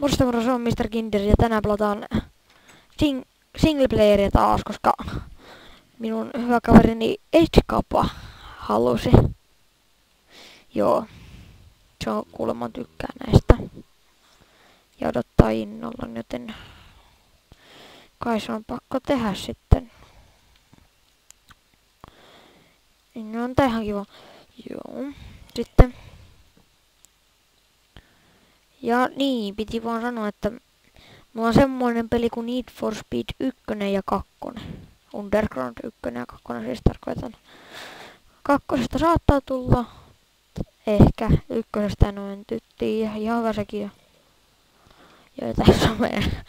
Morsta se on Mr. Kinder ja tänään pelataan singleplayeria taas, koska minun hyvä kaverini Edgekapa halusi. Joo, se on kuulemma tykkää näistä ja odottaa innolla, joten kai se on pakko tehdä sitten. Niin on tää ihan kiva. Joo, sitten. Ja niin, piti vaan sanoa, että mulla on semmoinen peli kuin Need for Speed 1 ja 2. Underground 1 ja 2 siis tarkoitan. Kakkosesta saattaa tulla. Ehkä. Ykkösestä noin tyttiin ja ihan hyvä sekin. Ja tässä on meidän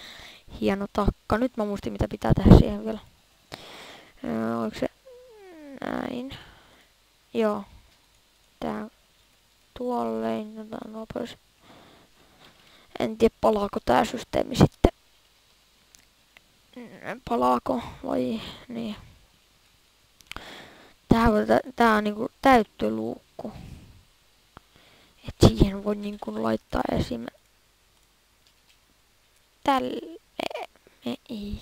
hieno takka. Nyt mä muistin mitä pitää tehdä siihen vielä. Oliko se näin? Joo. Tää tuollein. Otetaan nuo pois. En tiedä palaako tää systeemi sitten. Palaako vai niin. Tää on niinku täyttöluukku. Et siihen voi niinku laittaa esim. Tälle. Ei.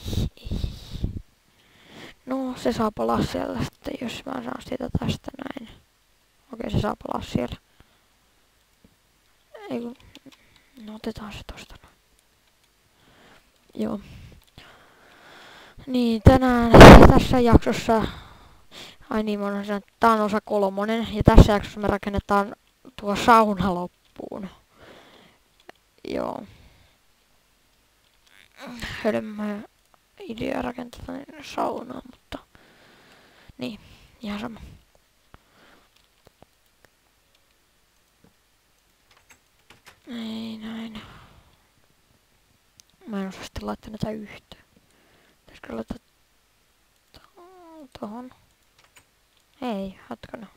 No se saa palaa siellä sitten, jos mä saan sitä tästä näin. Okei, se saa palaa siellä. Ei kun. No otetaan se tosta noin. Joo. Niin, tänään tässä jaksossa. Ai niin, mä oon sanonut, että tää on osa 3. Ja tässä jaksossa me rakennetaan tuo sauna loppuun. Joo. Hölmö idea rakentaa saunaa, mutta niin, ihan sama. Ei näin. Mä en osaa sitten laittaa näitä yhteen. Pitäisikö laittaa tohon? Ei, hetkinen.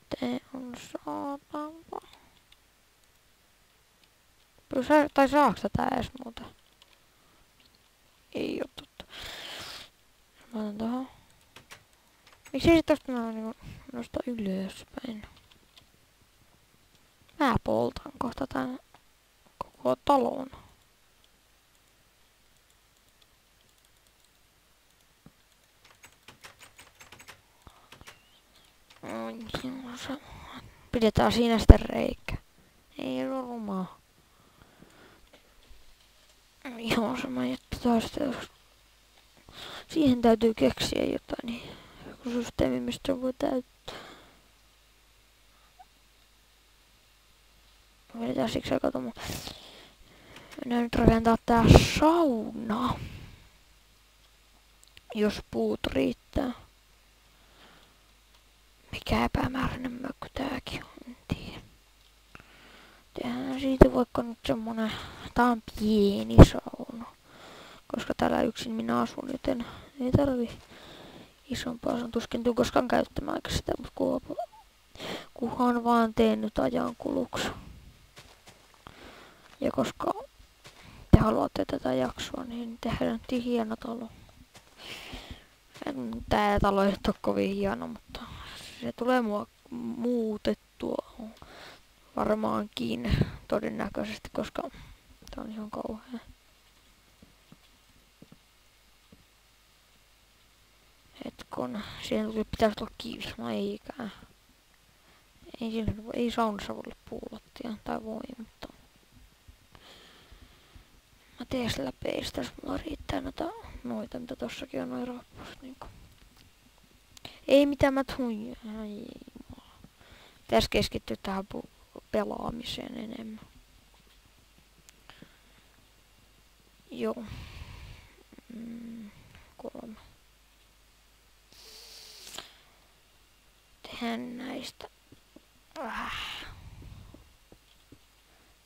Te on saatava. Tai saaks tätä edes muuta? Ei oo totta. Mä otan tohon. Miksi sit tosta nostaa ylöspäin? Mä poltan kohta tän koko talon. Pidetään siinä sitten reikä. Ei oo rumaa. Ihan sama juttu taas. Siihen täytyy keksiä jotain. Niin joku systeemi, mistä voi täyttää. Vedetään siksi aikaa tuommoinen. Mennään nyt rakentaa tää sauna. Jos puut riittää. Mikä epämääräinen mökkö tääkin on, en tiedä. Tehdään siitä vaikka nyt semmonen. Tää on pieni sauna. Koska täällä yksin minä asun, joten ei tarvi isompaa. Se on tuskin tuu koskaan käyttämään aika sitä, mutta kunhan vaan teen nyt ajan kuluksi. Ja koska te haluatte tätä jaksoa, niin tehdään hieno talo. Tää talo ei ole kovin hieno, mutta se tulee muutettua varmaankin todennäköisesti, koska tää on ihan kauhea. Hetkon, siihen pitäisi olla kivi, no eikään. Ei saunassa voi olla puulattia, tai voi, mutta mä teen sillä peistä, jos mulla riittää noita, mitä tossakin on noin rappuset niinku. Ei mitään mä tuin. Pitäis keskittyä tähän pelaamiseen enemmän. Joo. 3. Tehdään näistä.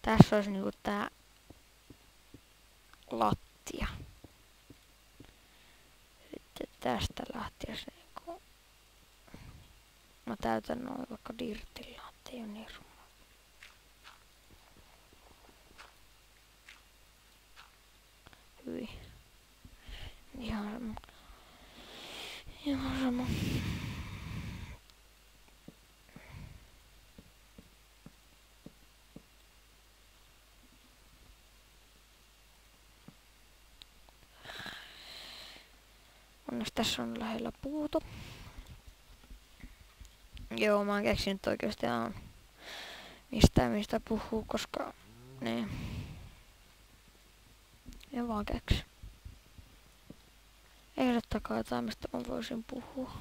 Tässä olisi niinku tää lattia. Sitten tästä lähtien se niinku. Mä täytän noin vaikka dirtillä, ettei oo niin ruma. Hyi. Ihan sama. Ihan sama. Onneksi tässä on lähellä puuto. Joo, mä en keksinyt oikeesti mistä puhuu, koska niin. En vaan keksi. Ehdottakaa jotain, mistä mä voisin puhua.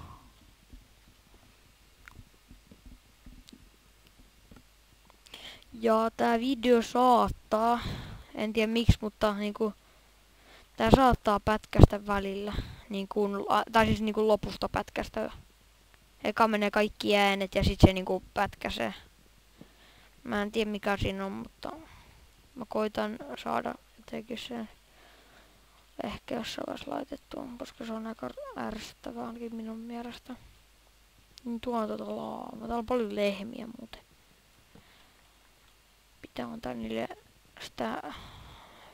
Ja tää video saattaa, en tiedä miksi, mutta niinku tää saattaa pätkästä välillä, tai siis niinku lopusta pätkästä. Eka menee kaikki äänet ja sit se niinku pätkäsee. Mä en tiedä mikä siinä on, mutta mä koitan saada jotenkin sen ehkä jossain vaiheessa laitettua, koska se on aika ärsyttävää ainakin minun mielestä. Niin tuo on laama. Täällä on paljon lehmiä muuten. Pitää antaa niille sitä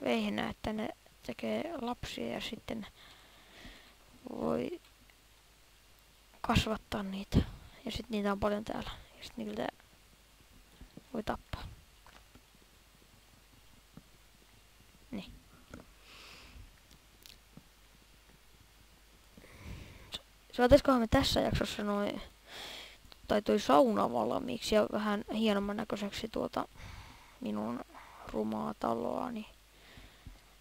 vehnää, että ne tekee lapsia ja sitten voi kasvattaa niitä. Ja sitten niitä on paljon täällä. Ja sitten niiltä voi tappaa. Niin. Saataiskohan me tässä jaksossa toi sauna valmiiksi ja vähän hienomman näköiseksi minun rumaa taloani.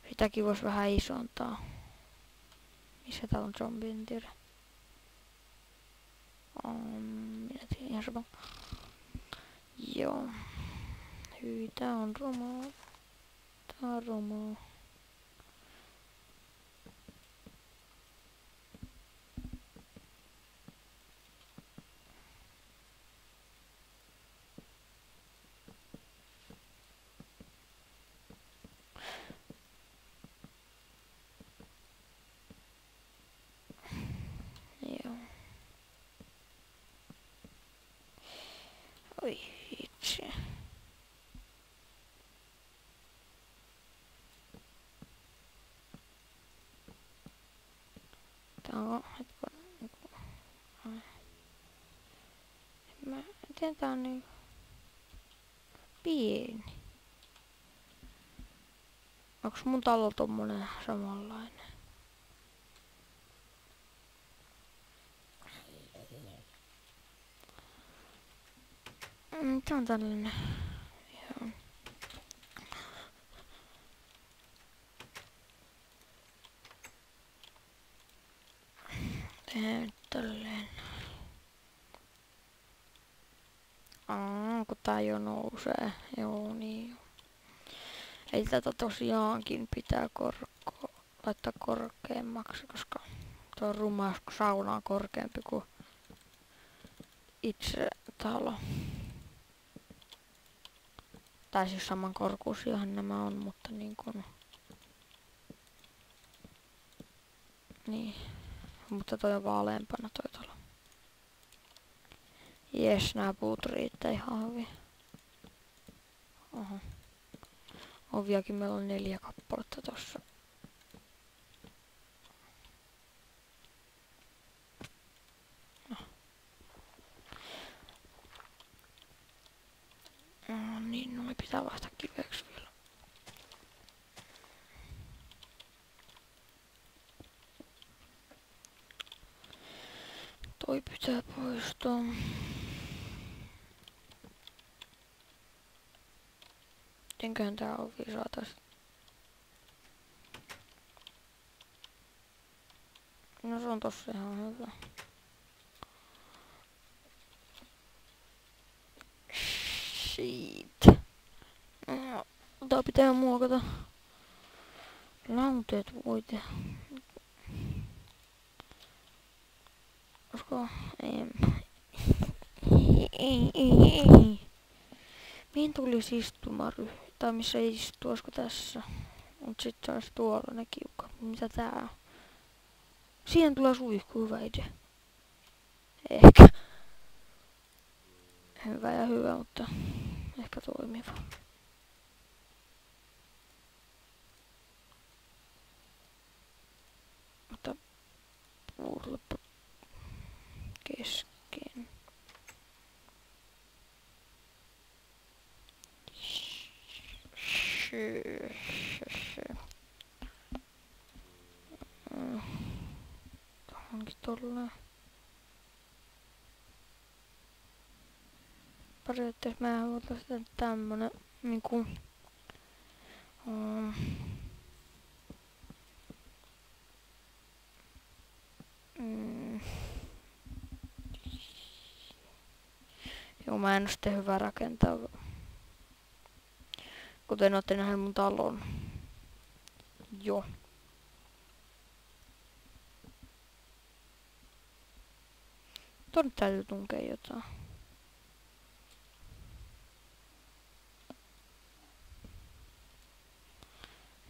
Sitäkin voisi vähän isontaa. Missä täällä on zombi, en tiedä. Minä tiedän ihan sama. Joo. Hyi, tää on rumaa. Tää on rumaa. Joo. Oi vitsi. Tää on miten tää on niin pieni? Onks mun talo tommonen samanlainen? Tää on tällainen. Joo. Teen tälleen. Kun tää jo nousee. Joo niin. Ei tätä tosiaankin pitää laittaa korkeammaksi, koska tuo ruma sauna on korkeampi kuin itse talo. Tai siis saman korkuisiahan nämä on, mutta niin kuin. Niin. Mutta toi on vaaleampana toi talo. Jes, nää puut riittää ihan hyvin. Oho. Oviakin meillä on 4 kappaletta tossa. No niin, noi pitää vaihtaa kiveksi vielä. Toi pitää poistaa. Mitenköhän tää ovi saatais? No se on tossa ihan hyvä. Shit. No, tää pitää muokata. Lauteet voi tehdä. Koska ei. Mihin tulisi istumaryhmä? Tai missä ei istu, olisiko tässä? Mut sit se olisi tuolla ne kiukat. Mitä tää on? Siihen tulee suihku, hyvä idea. Ehkä. Hyvä ja hyvä, mutta ehkä toimiva. Mutta puullapa kesken. tolleen. Periaatteessa mä haluan sitä tämmönen niinku... Joo, mä en oo sitten hyvä rakentaa. Kuten ootte nähnyt mun talon. Joo. Tonne täytyy tunkea jotain.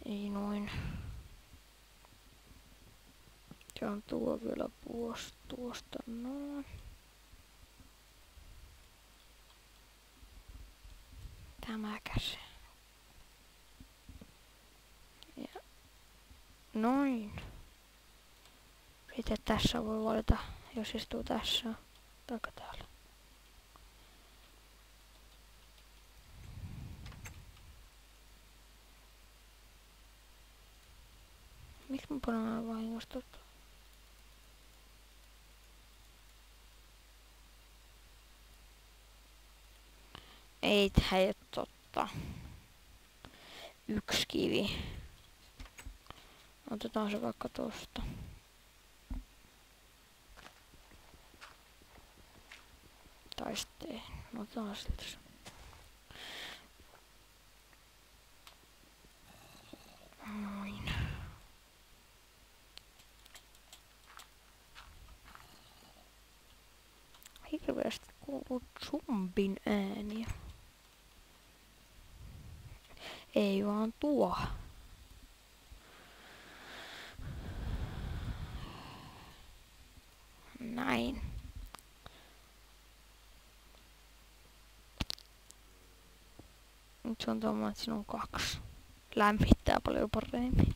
Ei noin. Se on tuo vielä tuosta noin. Tämäkäs. Ja noin. Sitten tässä voi valita, jos istuu tässä tai täällä. Miksi mun punainen vahingosta? Ei, tää ei oo totta. Yksi kivi. Otetaan se vaikka tosta. Tai sitten otetaan siltä se. Noin. Hirveästi kuuluu zombin ääniä. Ei vaan tuo. Näin. Nyt se on tommoinen, että siinä on 2. Lämmittää paljon paremmin.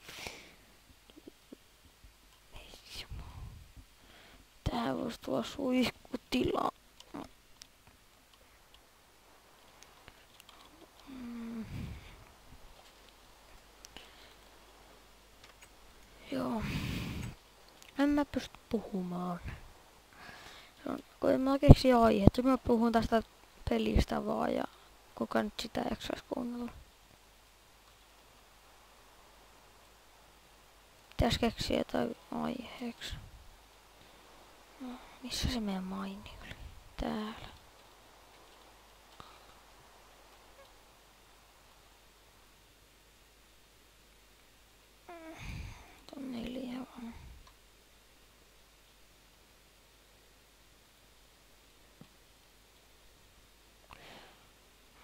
Tää voisi tulla suihkutila. Joo. En mä pysty puhumaan. Se on, kun en mä keksi aiheet. Mä puhun tästä pelistä vaan ja kuka nyt sitä jaksais kuunnella. Pitäis keksiä jotain aiheeksi. No, missä se meidän maini oli? Täällä. On 4 vaan.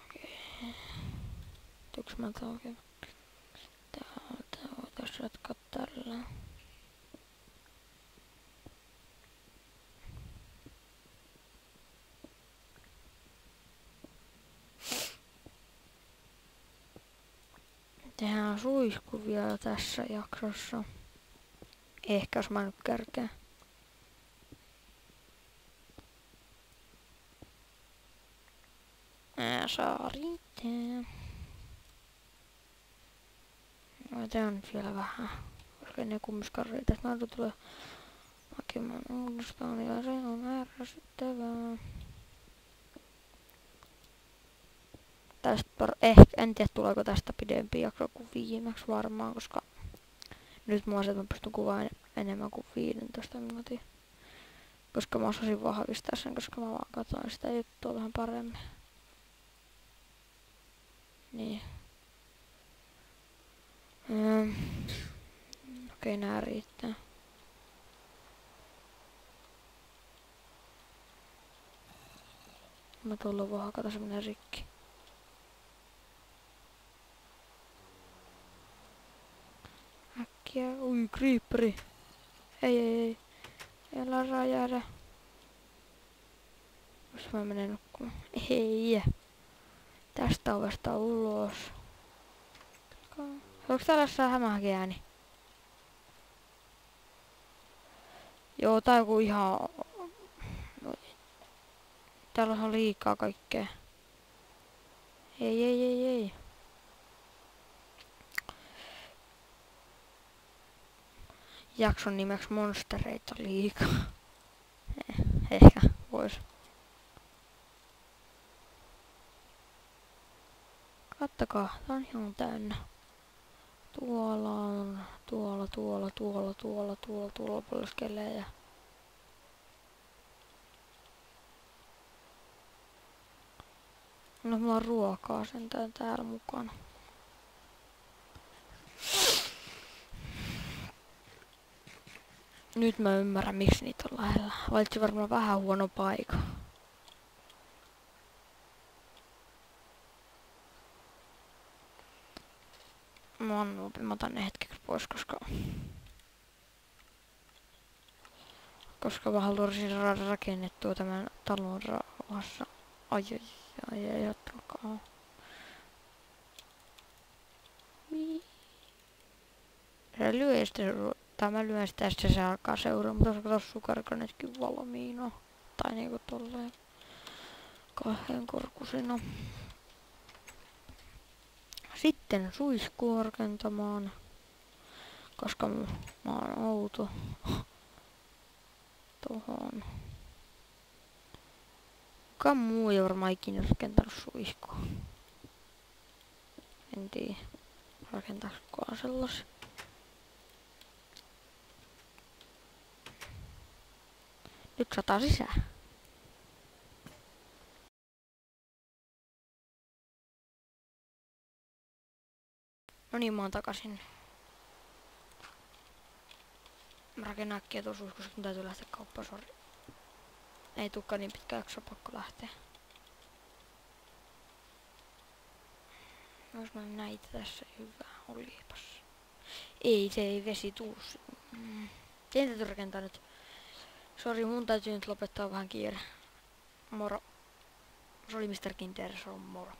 Okei. Tuks mä oikein? Täältä voitais jatkaa tällä. Tehdään suihku vielä tässä jaksossa. Ehkä jos mä nyt kärkään. Saa riittää. No tää on vielä vähän. Koska ne kummiskaan riitä. Mä tulee hakemaan uudestaan ja se on ärsyttävää. Tästä en tiedä tuleeko tästä pidempi jakso kuin viimeksi varmaan, koska nyt mä oon pystyn kuvaamaan enemmän kuin 15 minuutin. Koska mä osasin vahvistaa sen, koska mä vaan katsoin sitä juttua vähän paremmin. Niin. Okei, nää riittää. Mä tullut vaan hakata semmonen rikki. Äkkiä, ui creeperi. Ei. Älä saa jäädä. Jos mä menen nukkumaan. Ei. Tästä ovesta ulos. Onko täällä jossain hämähäkin ääni? Joo, tää on joku ihan... Täällä on liikaa kaikkea. Ei. jakson nimeksi Monstereita liikaa. Ehkä vois. Kattokaa, tää on ihan täynnä. Tuolla on, tuolla polskelee ja... No mulla on ruokaa sentään täällä mukana. Nyt mä ymmärrän miksi niitä on lähellä. Valitsin varmaan vähän huono paikka. Mä otan ne hetkeksi pois, koska mä haluaisin saada rakennettua tämän talon rauhassa. Ai, jatkakaa. Mä lyön sitä ja sitten se alkaa seuraa, mutta tuossa sukarkonetkin valmiina. Tai niinku tolleen kahden korkusina. Sitten suihku rakentamaan, koska mä oon outo. Tohon. Kukaan muu ei varmaan ikinä rakentanut suihkua. En tiedä, rakentaisikohan sellaisia. Nyt sataa sisään. No niin, mä oon takaisin. Mä rakennan äkkiä tuossa uskossa, kun täytyy lähteä kauppaan, sori. Ei tulekaan niin pitkä jakso, pakko lähteä. Jos mä näitä tässä hyvä, olipas. Ei, se ei vesi tuu. Tein täytyy rakentaa nyt. Sori, mun täytyy nyt lopettaa vähän kiire. Moro. Se oli Mr. Kinder, se on moro.